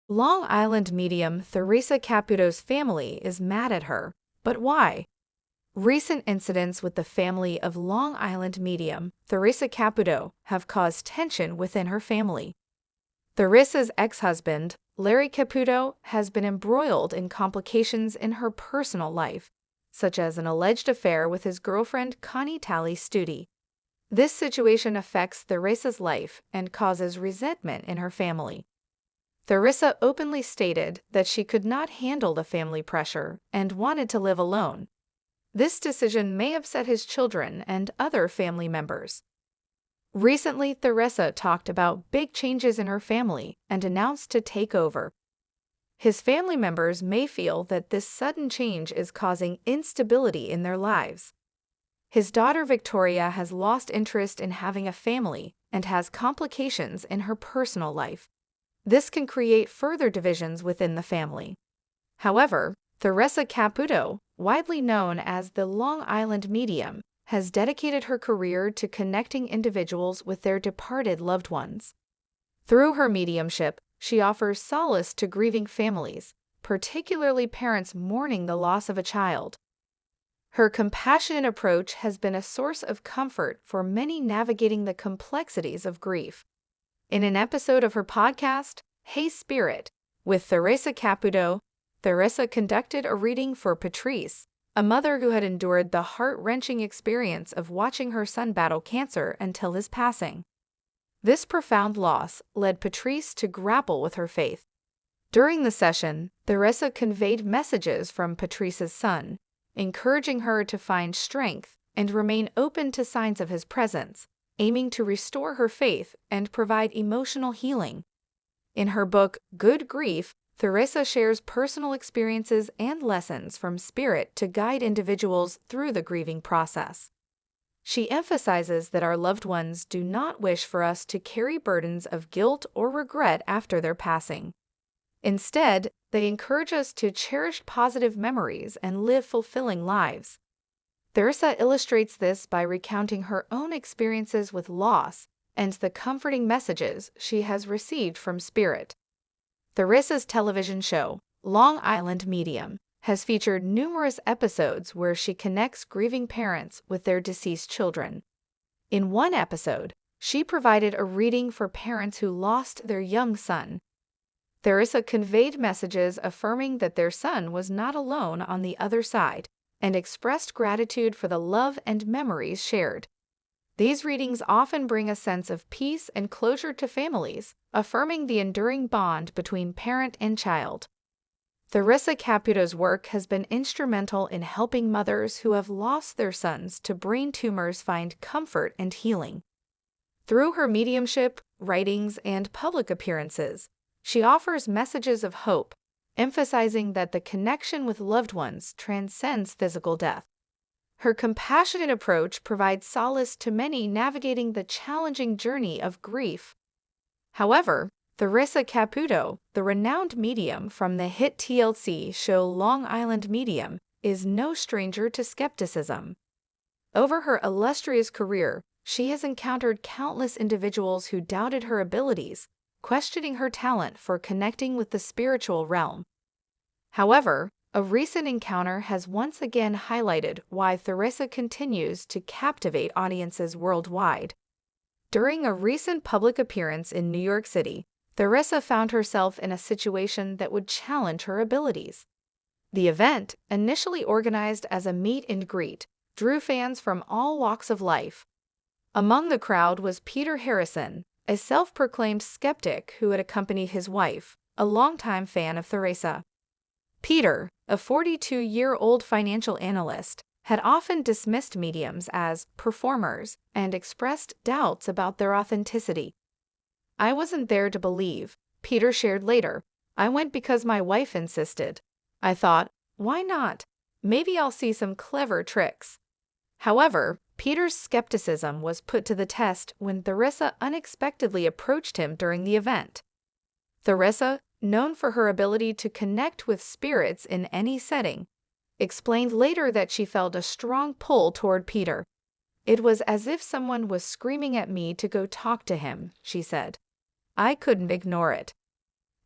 Long Island medium Theresa Caputo's family is mad at her, but why? Recent incidents with the family of Long Island medium Theresa Caputo have caused tension within her family. Theresa's ex-husband, Larry Caputo, has been embroiled in complications in her personal life, such as an alleged affair with his girlfriend Connie Talley Studi. This situation affects Theresa's life and causes resentment in her family. Theresa openly stated that she could not handle the family pressure and wanted to live alone. This decision may upset his children and other family members. Recently, Theresa talked about big changes in her family and announced to take over. His family members may feel that this sudden change is causing instability in their lives. His daughter Victoria has lost interest in having a family and has complications in her personal life. This can create further divisions within the family. However, Theresa Caputo, widely known as the Long Island medium, has dedicated her career to connecting individuals with their departed loved ones. Through her mediumship, she offers solace to grieving families, particularly parents mourning the loss of a child. Her compassionate approach has been a source of comfort for many navigating the complexities of grief. In an episode of her podcast, Hey Spirit, with Theresa Caputo, Theresa conducted a reading for Patrice, a mother who had endured the heart-wrenching experience of watching her son battle cancer until his passing. This profound loss led Patrice to grapple with her faith. During the session, Theresa conveyed messages from Patrice's son, encouraging her to find strength and remain open to signs of his presence, aiming to restore her faith and provide emotional healing. In her book, Good Grief, Theresa shares personal experiences and lessons from spirit to guide individuals through the grieving process. She emphasizes that our loved ones do not wish for us to carry burdens of guilt or regret after their passing. Instead, they encourage us to cherish positive memories and live fulfilling lives. Theresa illustrates this by recounting her own experiences with loss and the comforting messages she has received from spirit. Theresa's television show, Long Island Medium, has featured numerous episodes where she connects grieving parents with their deceased children. In one episode, she provided a reading for parents who lost their young son. Theresa conveyed messages affirming that their son was not alone on the other side, and expressed gratitude for the love and memories shared. These readings often bring a sense of peace and closure to families, affirming the enduring bond between parent and child. Theresa Caputo's work has been instrumental in helping mothers who have lost their sons to brain tumors find comfort and healing. Through her mediumship, writings, and public appearances, she offers messages of hope, emphasizing that the connection with loved ones transcends physical death. Her compassionate approach provides solace to many navigating the challenging journey of grief. However, Theresa Caputo, the renowned medium from the hit TLC show Long Island Medium, is no stranger to skepticism. Over her illustrious career, she has encountered countless individuals who doubted her abilities, questioning her talent for connecting with the spiritual realm. However, a recent encounter has once again highlighted why Theresa continues to captivate audiences worldwide. During a recent public appearance in New York City, Theresa found herself in a situation that would challenge her abilities. The event, initially organized as a meet and greet, drew fans from all walks of life. Among the crowd was Peter Harrison, a self-proclaimed skeptic who had accompanied his wife, a longtime fan of Theresa. Peter, a 42-year-old financial analyst, had often dismissed mediums as performers and expressed doubts about their authenticity. "I wasn't there to believe," Peter shared later. "I went because my wife insisted. I thought, why not? Maybe I'll see some clever tricks." However, Peter's skepticism was put to the test when Theresa unexpectedly approached him during the event. Theresa, known for her ability to connect with spirits in any setting, explained later that she felt a strong pull toward Peter. "It was as if someone was screaming at me to go talk to him," she said. "I couldn't ignore it."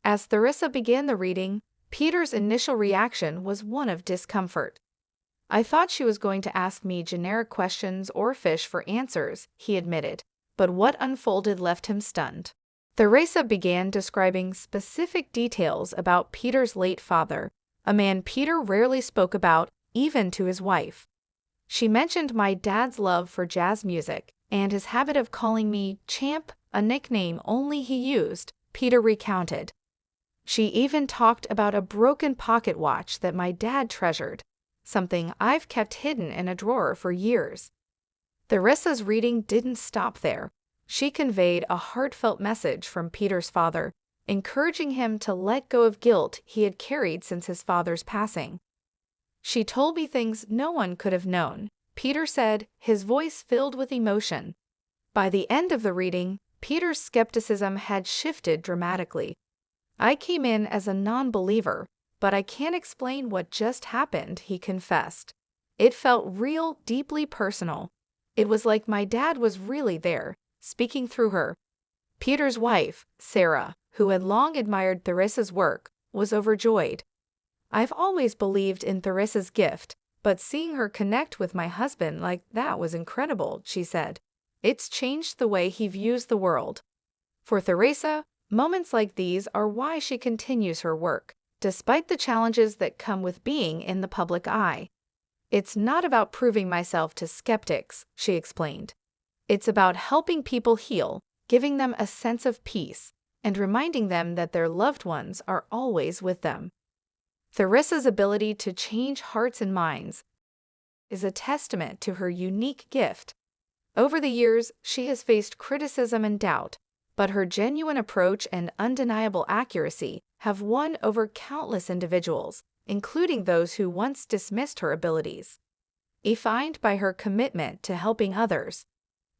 As Theresa began the reading, Peter's initial reaction was one of discomfort. "I thought she was going to ask me generic questions or fish for answers," he admitted, but what unfolded left him stunned. Theresa began describing specific details about Peter's late father, a man Peter rarely spoke about, even to his wife. "She mentioned my dad's love for jazz music and his habit of calling me Champ, a nickname only he used," Peter recounted. "She even talked about a broken pocket watch that my dad treasured, something I've kept hidden in a drawer for years." Theresa's reading didn't stop there. She conveyed a heartfelt message from Peter's father, encouraging him to let go of guilt he had carried since his father's passing. "She told me things no one could have known," Peter said, his voice filled with emotion. By the end of the reading, Peter's skepticism had shifted dramatically. "I came in as a non-believer, but I can't explain what just happened," he confessed. "It felt real, deeply personal. It was like my dad was really there, speaking through her." Peter's wife, Sarah, who had long admired Theresa's work, was overjoyed. "I've always believed in Theresa's gift, but seeing her connect with my husband like that was incredible," she said. "It's changed the way he views the world." For Theresa, moments like these are why she continues her work, despite the challenges that come with being in the public eye. "It's not about proving myself to skeptics," she explained. "It's about helping people heal, giving them a sense of peace, and reminding them that their loved ones are always with them." Theresa's ability to change hearts and minds is a testament to her unique gift. Over the years, she has faced criticism and doubt, but her genuine approach and undeniable accuracy have won over countless individuals, including those who once dismissed her abilities. Defined by her commitment to helping others.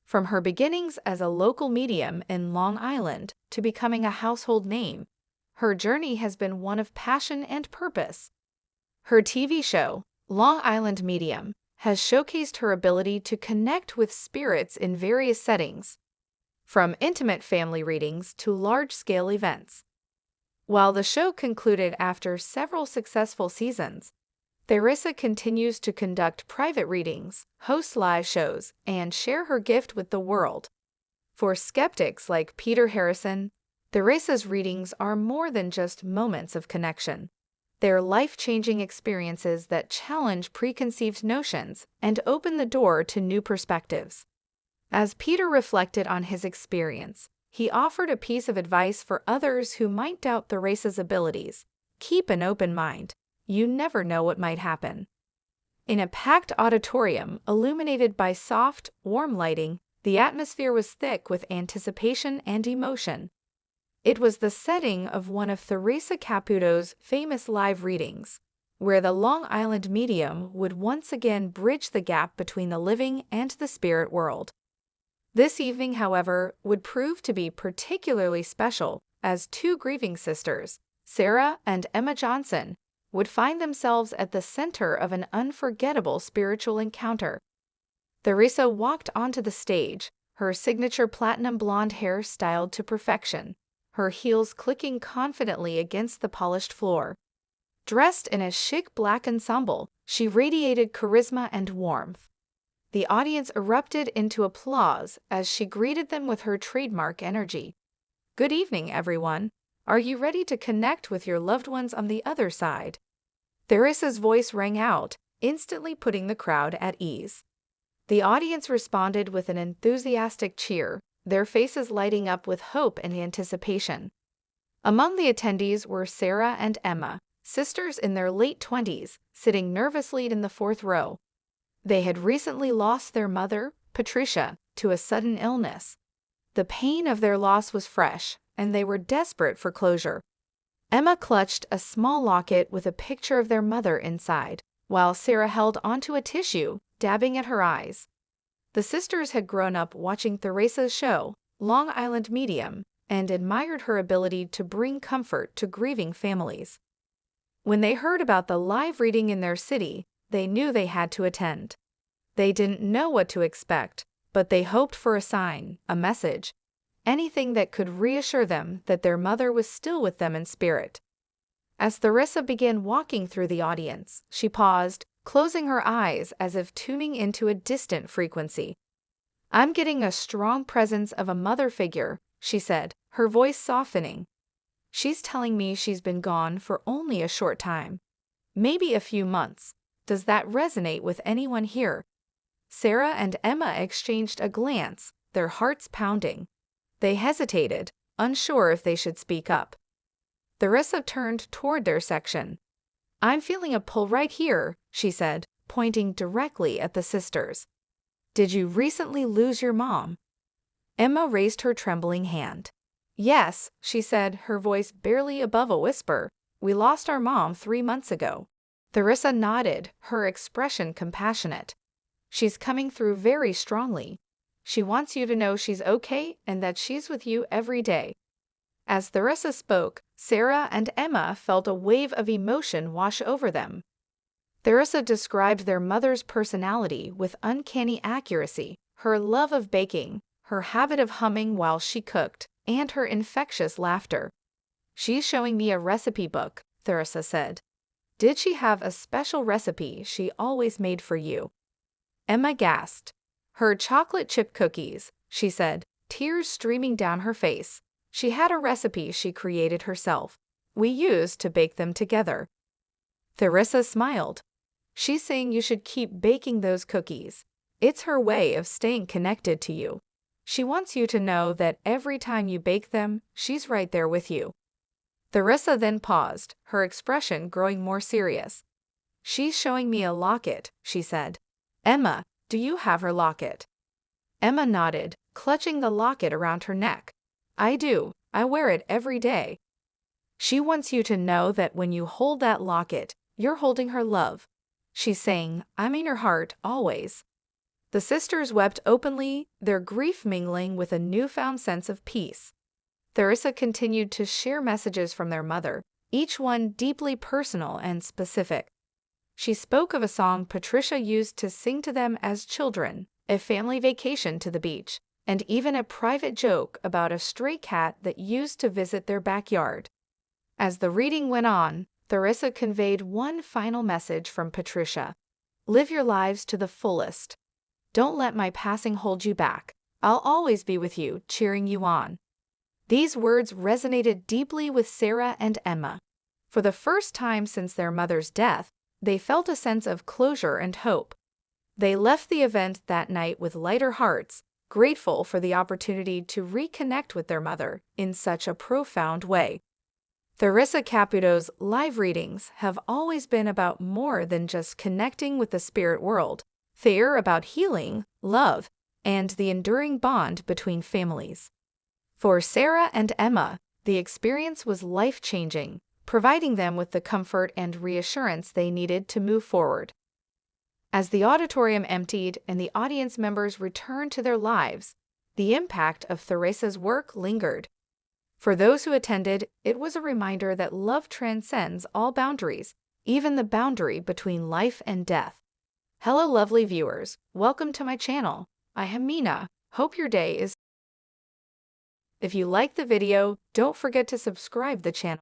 From her beginnings as a local medium in Long Island to becoming a household name, her journey has been one of passion and purpose. Her TV show, Long Island Medium, has showcased her ability to connect with spirits in various settings, from intimate family readings to large-scale events. While the show concluded after several successful seasons, Theresa continues to conduct private readings, host live shows, and share her gift with the world. For skeptics like Peter Harrison, Theresa's readings are more than just moments of connection. They're life-changing experiences that challenge preconceived notions and open the door to new perspectives. As Peter reflected on his experience, he offered a piece of advice for others who might doubt Theresa's abilities. "Keep an open mind. You never know what might happen." In a packed auditorium illuminated by soft, warm lighting, the atmosphere was thick with anticipation and emotion. It was the setting of one of Theresa Caputo's famous live readings, where the Long Island medium would once again bridge the gap between the living and the spirit world. This evening, however, would prove to be particularly special as two grieving sisters, Sarah and Emma Johnson, would find themselves at the center of an unforgettable spiritual encounter. Theresa walked onto the stage, her signature platinum blonde hair styled to perfection, her heels clicking confidently against the polished floor. Dressed in a chic black ensemble, she radiated charisma and warmth. The audience erupted into applause as she greeted them with her trademark energy. "Good evening, everyone. Are you ready to connect with your loved ones on the other side?" Theresa's voice rang out, instantly putting the crowd at ease. The audience responded with an enthusiastic cheer, their faces lighting up with hope and anticipation. Among the attendees were Sarah and Emma, sisters in their late 20s, sitting nervously in the fourth row. They had recently lost their mother, Patricia, to a sudden illness. The pain of their loss was fresh, and they were desperate for closure. Emma clutched a small locket with a picture of their mother inside, while Sarah held onto a tissue, dabbing at her eyes. The sisters had grown up watching Theresa's show, Long Island Medium, and admired her ability to bring comfort to grieving families. When they heard about the live reading in their city, they knew they had to attend. They didn't know what to expect, but they hoped for a sign, a message. anything that could reassure them that their mother was still with them in spirit. As Theresa began walking through the audience, she paused, closing her eyes as if tuning into a distant frequency. "I'm getting a strong presence of a mother figure," she said, her voice softening. "She's telling me she's been gone for only a short time. Maybe a few months. Does that resonate with anyone here?" Sarah and Emma exchanged a glance, their hearts pounding. They hesitated, unsure if they should speak up. Theresa turned toward their section. "I'm feeling a pull right here," she said, pointing directly at the sisters. "Did you recently lose your mom?" Emma raised her trembling hand. "Yes," she said, her voice barely above a whisper. "We lost our mom 3 months ago." Theresa nodded, her expression compassionate. "She's coming through very strongly. She wants you to know she's okay and that she's with you every day." As Theresa spoke, Sarah and Emma felt a wave of emotion wash over them. Theresa described their mother's personality with uncanny accuracy, her love of baking, her habit of humming while she cooked, and her infectious laughter. "She's showing me a recipe book," Theresa said. "Did she have a special recipe she always made for you?" Emma gasped. "Her chocolate chip cookies," she said, tears streaming down her face. "She had a recipe she created herself. We used to bake them together." Theresa smiled. "She's saying you should keep baking those cookies. It's her way of staying connected to you. She wants you to know that every time you bake them, she's right there with you." Theresa then paused, her expression growing more serious. "She's showing me a locket," she said. "Emma, do you have her locket?" Emma nodded, clutching the locket around her neck. "I do. I wear it every day." "She wants you to know that when you hold that locket, you're holding her love. She's saying, 'I'm in your heart always.'" The sisters wept openly, their grief mingling with a newfound sense of peace. Theresa continued to share messages from their mother, each one deeply personal and specific. She spoke of a song Patricia used to sing to them as children, a family vacation to the beach, and even a private joke about a stray cat that used to visit their backyard. As the reading went on, Theresa conveyed one final message from Patricia. "Live your lives to the fullest. Don't let my passing hold you back. I'll always be with you, cheering you on." These words resonated deeply with Sarah and Emma. For the first time since their mother's death, they felt a sense of closure and hope. They left the event that night with lighter hearts, grateful for the opportunity to reconnect with their mother in such a profound way. Theresa Caputo's live readings have always been about more than just connecting with the spirit world. They're about healing, love, and the enduring bond between families. For Sarah and Emma, the experience was life-changing, providing them with the comfort and reassurance they needed to move forward. As the auditorium emptied and the audience members returned to their lives, the impact of Theresa's work lingered. For those who attended, it was a reminder that love transcends all boundaries, even the boundary between life and death. Hello lovely viewers, welcome to my channel. I am Mina. Hope your day is. If you like the video, don't forget to subscribe the channel.